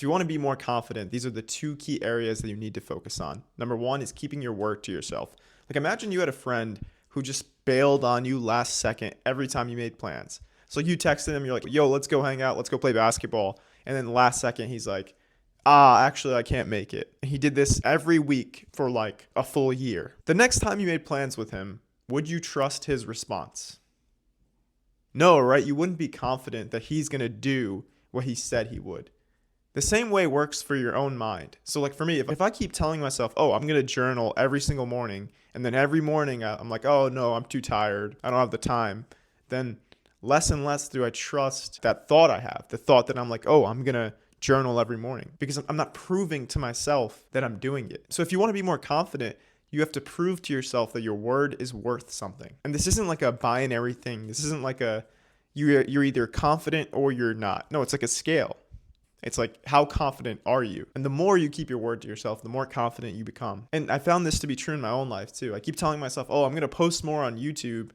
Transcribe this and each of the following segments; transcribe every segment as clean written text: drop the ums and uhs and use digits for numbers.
If you want to be more confident, these are the two key areas that you need to focus on. Number one is keeping your word to yourself. Like imagine you had a friend who just bailed on you last second every time you made plans. So you texted him, you're like, yo, let's go hang out, let's go play basketball. And then last second, he's like, actually, I can't make it. He did this every week for like a full year. The next time you made plans with him, would you trust his response? No, right? You wouldn't be confident that he's going to do what he said he would. The same way works for your own mind. So like for me, if I keep telling myself, oh, I'm going to journal every single morning, and then every morning I'm like, oh no, I'm too tired, I don't have the time, then less and less do I trust that thought I have, the thought that I'm like, oh, I'm going to journal every morning, because I'm not proving to myself that I'm doing it. So if you want to be more confident, you have to prove to yourself that your word is worth something. And this isn't like a binary thing. This isn't like you're either confident or you're not. No, it's like a scale. It's like, how confident are you? And the more you keep your word to yourself, the more confident you become. And I found this to be true in my own life too. I keep telling myself, oh, I'm going to post more on YouTube.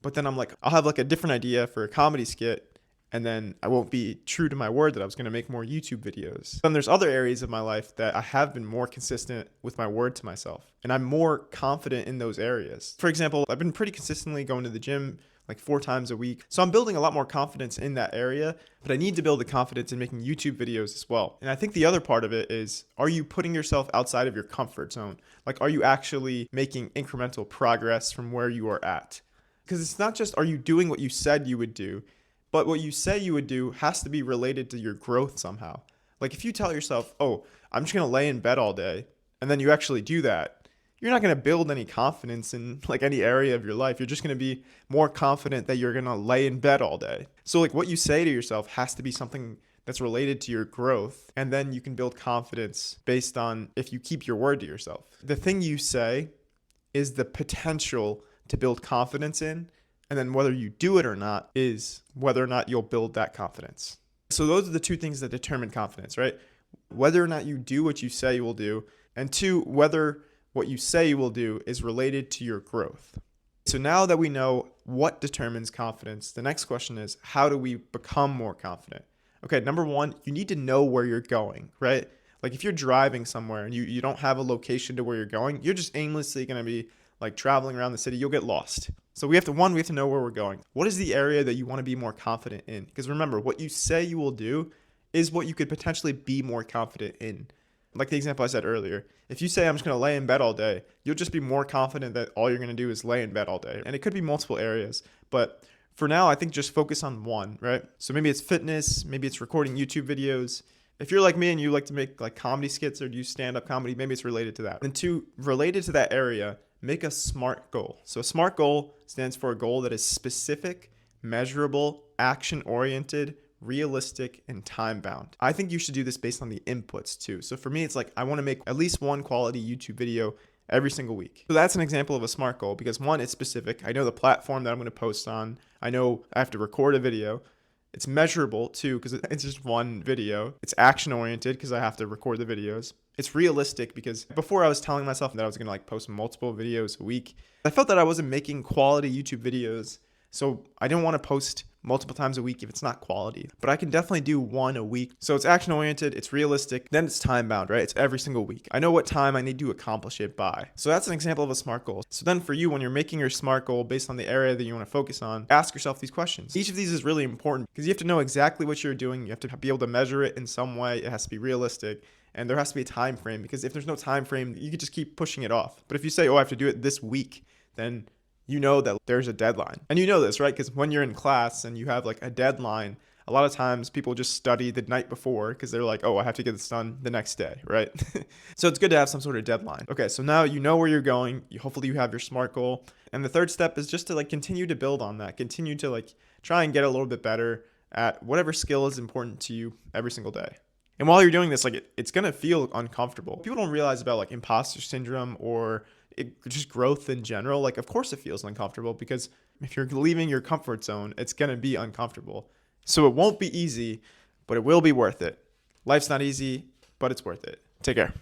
But then I'm like, I'll have like a different idea for a comedy skit. And then I won't be true to my word that I was going to make more YouTube videos. And there's other areas of my life that I have been more consistent with my word to myself. And I'm more confident in those areas. For example, I've been pretty consistently going to the gym like 4 times a week. So I'm building a lot more confidence in that area, but I need to build the confidence in making YouTube videos as well. And I think the other part of it is, are you putting yourself outside of your comfort zone? Like, are you actually making incremental progress from where you are at? Because it's not just, are you doing what you said you would do, but what you say you would do has to be related to your growth somehow. Like if you tell yourself, oh, I'm just going to lay in bed all day, and then you actually do that, you're not going to build any confidence in like any area of your life. You're just going to be more confident that you're going to lay in bed all day. So like what you say to yourself has to be something that's related to your growth. And then you can build confidence based on if you keep your word to yourself. The thing you say is the potential to build confidence in. And then whether you do it or not is whether or not you'll build that confidence. So those are the two things that determine confidence, right? Whether or not you do what you say you will do. And 2, whether what you say you will do is related to your growth. So now that we know what determines confidence, the next question is, how do we become more confident? Okay, number 1, you need to know where you're going, right? Like if you're driving somewhere and you don't have a location to where you're going, you're just aimlessly going to be like traveling around the city. You'll get lost. So we have to know where we're going. What is the area that you want to be more confident in? Because remember, what you say you will do is what you could potentially be more confident in. Like the example I said earlier, if you say I'm just going to lay in bed all day, you'll just be more confident that all you're going to do is lay in bed all day. And it could be multiple areas, but for now, I think just focus on one, right? So maybe it's fitness, maybe it's recording YouTube videos. If you're like me and you like to make like comedy skits or do stand-up comedy, maybe it's related to that. And 2, related to that area, make a SMART goal. So a SMART goal stands for a goal that is specific, measurable, action-oriented, realistic, and time-bound. I think you should do this based on the inputs too. So for me, it's like I want to make at least one quality YouTube video every single week. So that's an example of a SMART goal because 1, it's specific. I know the platform that I'm going to post on. I know I have to record a video. It's measurable too because it's just one video. It's action-oriented because I have to record the videos. It's realistic because before I was telling myself that I was going to like post multiple videos a week, I felt that I wasn't making quality YouTube videos. So I didn't want to post multiple times a week if it's not quality, but I can definitely do one a week. So it's action oriented, it's realistic, then it's time bound, right? It's every single week. I know what time I need to accomplish it by. So that's an example of a SMART goal. So then for you, when you're making your SMART goal based on the area that you want to focus on, ask yourself these questions. Each of these is really important because you have to know exactly what you're doing. You have to be able to measure it in some way. It has to be realistic. And there has to be a time frame because if there's no time frame, you could just keep pushing it off. But if you say, oh, I have to do it this week, then you know that there's a deadline. And you know this, right? Because when you're in class and you have like a deadline, a lot of times people just study the night before because they're like, oh, I have to get this done the next day, right? So it's good to have some sort of deadline. Okay, so now you know where you're going. Hopefully you have your SMART goal. And the third step is just to like continue to build on that. Continue to like try and get a little bit better at whatever skill is important to you every single day. And while you're doing this, like it's going to feel uncomfortable. People don't realize about like imposter syndrome or just growth in general. Like, of course it feels uncomfortable because if you're leaving your comfort zone, it's going to be uncomfortable. So it won't be easy, but it will be worth it. Life's not easy, but it's worth it. Take care.